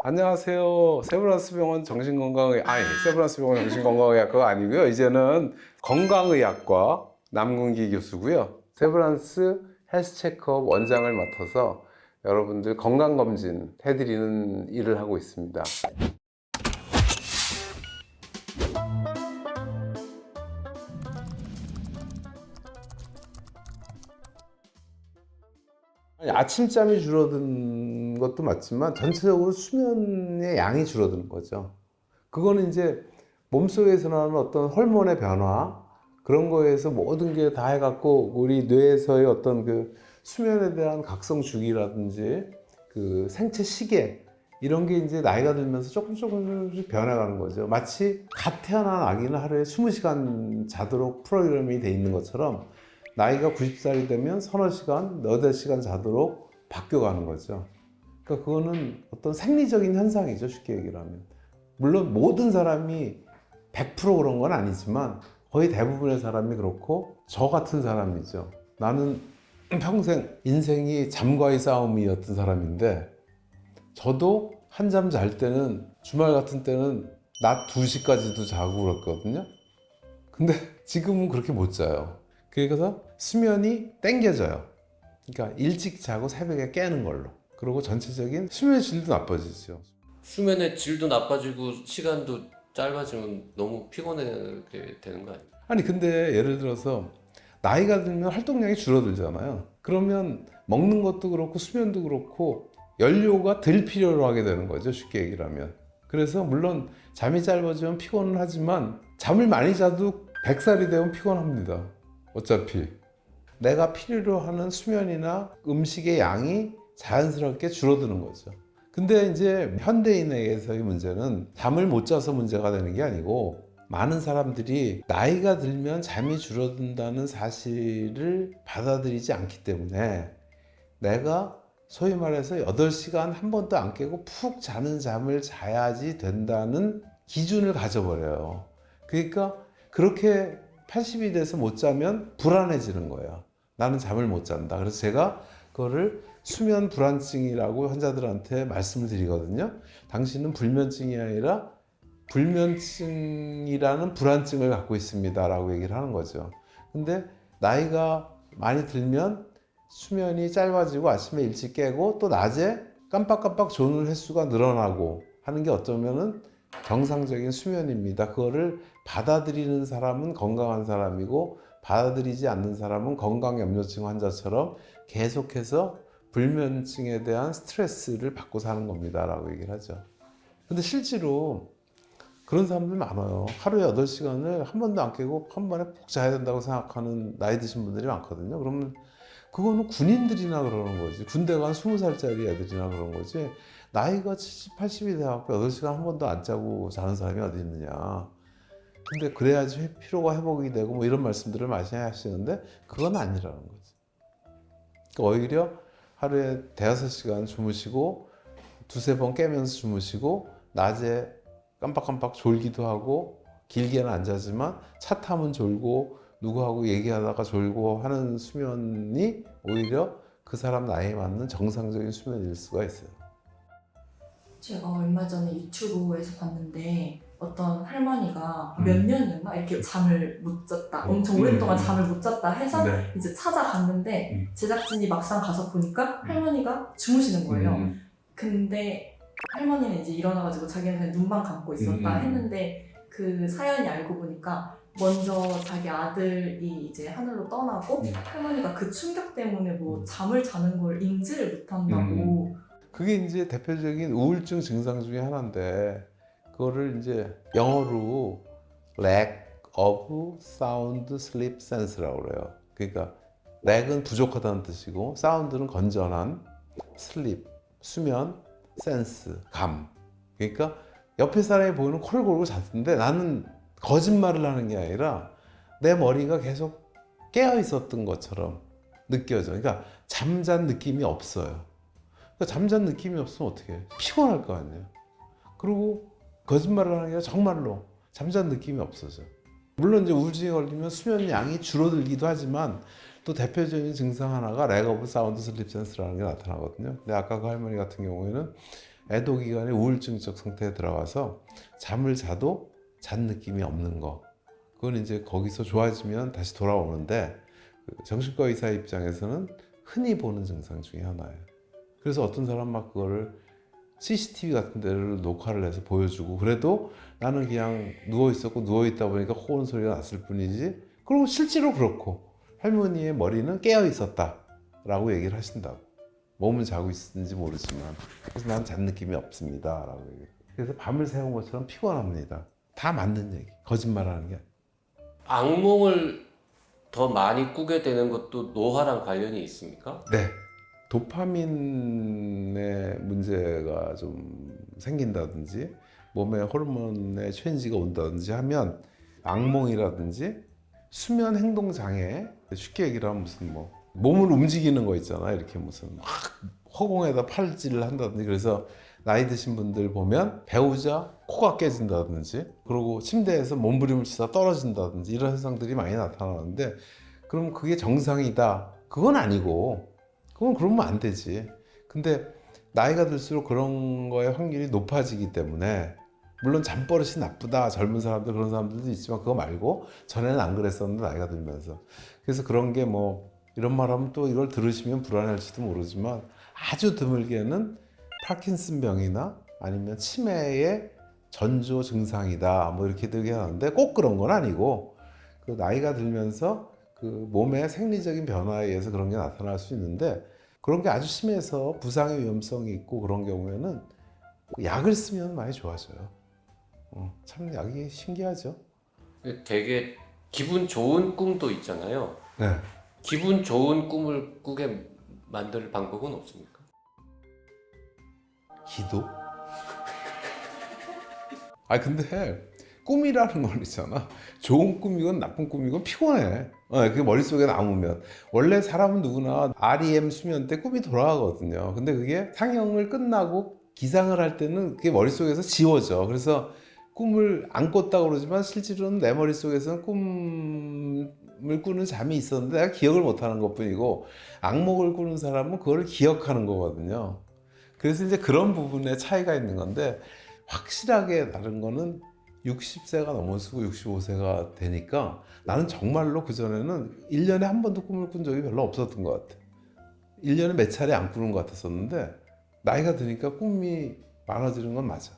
안녕하세요. 세브란스 병원 정신건강의 세브란스 병원 정신건강의학 그거 아니고요. 이제는 건강의학과 남궁기 교수고요. 세브란스 헬스 체크업 원장을 맡아서 여러분들 건강검진 해드리는 일을 하고 있습니다. 아침잠이 줄어든 것도 맞지만 전체적으로 수면의 양이 줄어드는 거죠. 그거는 이제 몸속에서 나오는 어떤 호르몬의 변화 그런 거에서 모든 게 다 해갖고 우리 뇌에서의 어떤 그 수면에 대한 각성 주기라든지 그 생체 시계 이런 게 이제 나이가 들면서 조금씩 변해가는 거죠. 마치 갓 태어난 아기는 하루에 20시간 자도록 프로그램이 돼 있는 것처럼 나이가 90살이 되면 서너 시간, 너댓 시간 자도록 바뀌어가는 거죠. 그러니까 그거는 어떤 생리적인 현상이죠, 쉽게 얘기를 하면. 물론 모든 사람이 100% 그런 건 아니지만 거의 대부분의 사람이 그렇고 저 같은 사람이죠. 나는 평생 인생이 잠과의 싸움이었던 사람인데 저도 한잠 잘 때는 주말 같은 때는 낮 2시까지도 자고 그랬거든요. 근데 지금은 그렇게 못 자요. 그래서 수면이 땡겨져요. 그러니까 일찍 자고 새벽에 깨는 걸로. 그리고 전체적인 수면의 질도 나빠지죠. 수면의 질도 나빠지고 시간도 짧아지면 너무 피곤하게 되는 거 아니에요? 아니 근데 예를 들어서 나이가 들면 활동량이 줄어들잖아요. 그러면 먹는 것도 그렇고 수면도 그렇고 연료가 덜 필요로 하게 되는 거죠, 쉽게 얘기를 하면. 그래서 물론 잠이 짧아지면 피곤은 하지만 잠을 많이 자도 100살이 되면 피곤합니다. 어차피 내가 필요로 하는 수면이나 음식의 양이 자연스럽게 줄어드는 거죠. 근데 이제 현대인에게서의 문제는 잠을 못 자서 문제가 되는 게 아니고 많은 사람들이 나이가 들면 잠이 줄어든다는 사실을 받아들이지 않기 때문에 내가 소위 말해서 8시간 한 번도 안 깨고 푹 자는 잠을 자야지 된다는 기준을 가져버려요. 그러니까 그렇게 80이 돼서 못 자면 불안해지는 거예요. 나는 잠을 못 잔다. 그래서 제가 그거를 수면 불안증이라고 환자들한테 말씀을 드리거든요. 당신은 불면증이 아니라 불면증이라는 불안증을 갖고 있습니다 라고 얘기를 하는 거죠. 근데 나이가 많이 들면 수면이 짧아지고 아침에 일찍 깨고 또 낮에 깜빡깜빡 조는 횟수가 늘어나고 하는 게 어쩌면은 정상적인 수면입니다. 그거를 받아들이는 사람은 건강한 사람이고 받아들이지 않는 사람은 건강염려증 환자처럼 계속해서 불면증에 대한 스트레스를 받고 사는 겁니다 라고 얘기를 하죠. 근데 실제로 그런 사람들 많아요. 하루에 8시간을 한 번도 안 깨고 한 번에 푹 자야 된다고 생각하는 나이 드신 분들이 많거든요. 그러면 그거는 군인들이나 그러는 거지. 군대 간 20살짜리 애들이나 그런 거지. 나이가 70, 80이 돼갖고 8시간 한 번도 안 자고 자는 사람이 어디 있느냐. 근데 그래야지 피로가 회복이 되고 뭐 이런 말씀들을 많이 하시는데 그건 아니라는 거지. 그러니까 오히려 하루에 대여섯 시간 주무시고 두세 번 깨면서 주무시고 낮에 깜빡깜빡 졸기도 하고 길게는 안 자지만 차 타면 졸고 누구하고 얘기하다가 졸고 하는 수면이 오히려 그 사람 나이에 맞는 정상적인 수면일 수가 있어요. 제가 얼마 전에 유튜브에서 봤는데 어떤 할머니가 몇 년이었나 이렇게 잠을 못 잤다 엄청 오랫동안 잠을 못 잤다 해서 네. 이제 찾아갔는데 제작진이 막상 가서 보니까 할머니가 주무시는 거예요. 근데 할머니는 이제 일어나가지고 자기는 그냥 눈만 감고 있었다 했는데 그 사연이 알고 보니까 먼저 자기 아들이 이제 하늘로 떠나고 할머니가 그 충격 때문에 뭐 잠을 자는 걸 인지를 못한다고. 그게 이제 대표적인 우울증 증상 중에 하나인데 그거를 이제 영어로 lack of sound sleep sense라고 그래요. 그러니까 lack은 부족하다는 뜻이고 sound는 건전한 sleep, 수면, sense, 감. 그러니까 옆에 사람이 보이는 코를 골고 잤는데 나는 거짓말을 하는 게 아니라 내 머리가 계속 깨어 있었던 것처럼 느껴져. 그러니까 잠잔 느낌이 없어요. 그러니까 잠잔 느낌이 없으면 어떻게 해? 피곤할 거 아니에요. 그리고 거짓말을 하는 게 아니라 정말로 잠잔 느낌이 없어져. 물론 이제 우울증에 걸리면 수면 양이 줄어들기도 하지만 또 대표적인 증상 하나가 leg of sound sleep sense라는 게 나타나거든요. 근데 아까 그 할머니 같은 경우에는 애도 기간에 우울증적 상태에 들어가서 잠을 자도 잔 느낌이 없는 거. 그건 이제 거기서 좋아지면 다시 돌아오는데 그 정신과 의사 입장에서는 흔히 보는 증상 중에 하나예요. 그래서 어떤 사람 막 그거를 CCTV 같은 데를 녹화를 해서 보여주고 그래도 나는 그냥 누워있었고 누워있다 보니까 호은 소리가 났을 뿐이지 그리고 실제로 그렇고 할머니의 머리는 깨어있었다 라고 얘기를 하신다고. 몸은 자고 있었는지 모르지만 그래서 난 잔 느낌이 없습니다 라고 얘기해요. 그래서 밤을 새운 것처럼 피곤합니다. 다 맞는 얘기, 거짓말하는 게. 악몽을 더 많이 꾸게 되는 것도 노화랑 관련이 있습니까? 네. 도파민의 문제가 좀 생긴다든지 몸에 호르몬의 체인지가 온다든지 하면 악몽이라든지 수면 행동 장애, 쉽게 얘기를 하면 무슨 뭐 몸을 움직이는 거 있잖아. 이렇게 무슨 막 허공에다 팔질을 한다든지. 그래서 나이 드신 분들 보면 배우자 코가 깨진다든지 그리고 침대에서 몸부림을 치다 떨어진다든지 이런 현상들이 많이 나타나는데 그럼 그게 정상이다. 그건 아니고 그건 그러면 안 되지. 근데 나이가 들수록 그런 거의 확률이 높아지기 때문에 물론 잠버릇이 나쁘다 젊은 사람들 그런 사람들도 있지만 그거 말고 전에는 안 그랬었는데 나이가 들면서 그래서 그런 게 뭐 이런 말 하면 또 이걸 들으시면 불안할지도 모르지만 아주 드물게는 파킨슨병이나 아니면 치매의 전조 증상이다 뭐 이렇게 되게 하는데 꼭 그런 건 아니고 그 나이가 들면서 그 몸의 생리적인 변화에 의해서 그런 게 나타날 수 있는데 그런 게 아주 심해서 부상의 위험성이 있고 그런 경우에는 약을 쓰면 많이 좋아져요. 참 약이 신기하죠. 되게 기분 좋은 꿈도 있잖아요. 네. 기분 좋은 꿈을 꾸게 만들 방법은 없습니까? 기도? 아 근데 꿈이라는 건 있잖아. 좋은 꿈이건 나쁜 꿈이건 피곤해. 그게 머릿속에 남으면 원래 사람은 누구나 REM 수면 때 꿈이 돌아가거든요. 근데 그게 상영을 끝나고 기상을 할 때는 그게 머릿속에서 지워져. 그래서 꿈을 안 꿨다고 그러지만 실제로는 내 머릿속에서는 꿈을 꾸는 잠이 있었는데 내가 기억을 못하는 것뿐이고 악몽을 꾸는 사람은 그걸 기억하는 거거든요. 그래서 이제 그런 부분에 차이가 있는 건데 확실하게 다른 거는 60세가 넘어서고 65세가 되니까 나는 정말로 그전에는 1년에 한 번도 꿈을 꾼 적이 별로 없었던 것 같아. 1년에 몇 차례 안 꾸는 것 같았었는데 나이가 드니까 꿈이 많아지는 건 맞아.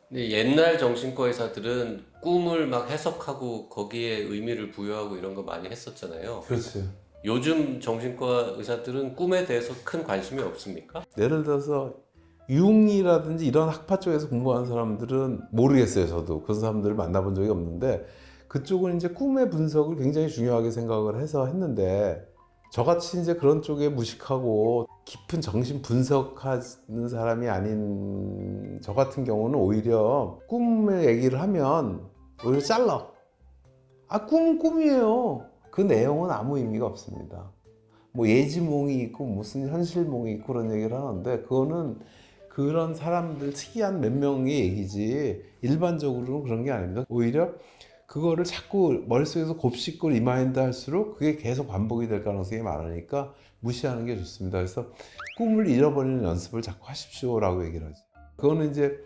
근데 옛날 정신과 의사들은 꿈을 막 해석하고 거기에 의미를 부여하고 이런 거 많이 했었잖아요. 그렇지. 요즘 정신과 의사들은 꿈에 대해서 큰 관심이 없습니까? 예를 들어서 융이라든지 이런 학파 쪽에서 공부하는 사람들은 모르겠어요. 저도 그런 사람들을 만나본 적이 없는데 그쪽은 이제 꿈의 분석을 굉장히 중요하게 생각을 해서 했는데 저같이 이제 그런 쪽에 무식하고 깊은 정신 분석하는 사람이 아닌 저 같은 경우는 오히려 꿈의 얘기를 하면 오히려 잘라. 꿈은 꿈이에요. 그 내용은 아무 의미가 없습니다. 뭐 예지몽이 있고 무슨 현실몽이 있고 그런 얘기를 하는데 그거는 그런 사람들 특이한 몇 명의 얘기지 일반적으로는 그런 게 아닙니다. 오히려 그거를 자꾸 머릿속에서 곱씹고 리마인드 할수록 그게 계속 반복이 될 가능성이 많으니까 무시하는 게 좋습니다. 그래서 꿈을 잃어버리는 연습을 자꾸 하십시오라고 얘기를 하죠. 그거는 이제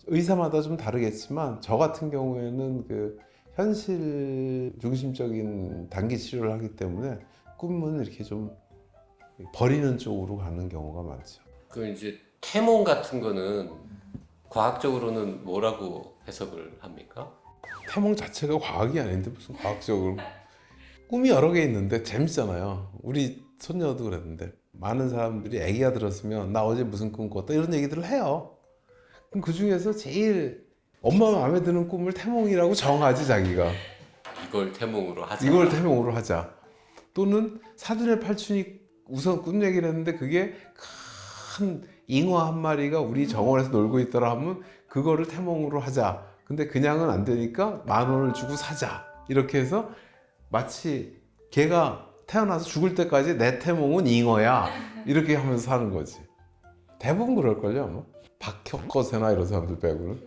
의사마다 좀 다르겠지만 저 같은 경우에는 그 현실 중심적인 단기 치료를 하기 때문에 꿈은 이렇게 좀 버리는 쪽으로 가는 경우가 많죠. 그 이제 태몽 같은 거는 과학적으로는 뭐라고 해석을 합니까? 태몽 자체가 과학이 아닌데 무슨 과학적으로 꿈이 여러 개 있는데 재밌잖아요. 우리 손녀도 그랬는데 많은 사람들이 애기가 들었으면 나 어제 무슨 꿈 꿨다 이런 얘기들을 해요. 그럼 그 중에서 제일 엄마 마음에 드는 꿈을 태몽이라고 정하지 자기가. 이걸 태몽으로 하자. 이걸 태몽으로 하자. 또는 사돈의 팔촌이 우선 꿈 얘기를 했는데 그게 큰 잉어 한 마리가 우리 정원에서 놀고 있더라 하면 그거를 태몽으로 하자. 근데 그냥은 안 되니까 10,000원을 주고 사자. 이렇게 해서 마치 걔가 태어나서 죽을 때까지 내 태몽은 잉어야. 이렇게 하면서 사는 거지. 대부분 그럴걸요 아마. 박혁거세나 이런 사람들 빼고는.